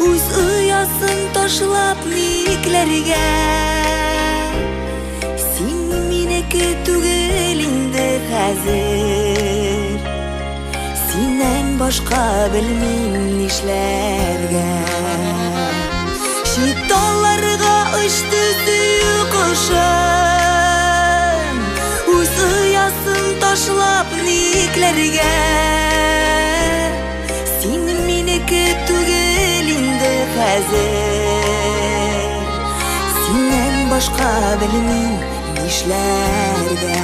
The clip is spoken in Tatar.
Үз ұясын ташлап никләргә. Син минеке түгел инде хәзер, синнән башка белмим нишләргә. Чит талларга очты сөю кошым, үз ұясын ташлап никләргә. Син минеке түгел инде хәзер, синнән башка белмим нишләргә.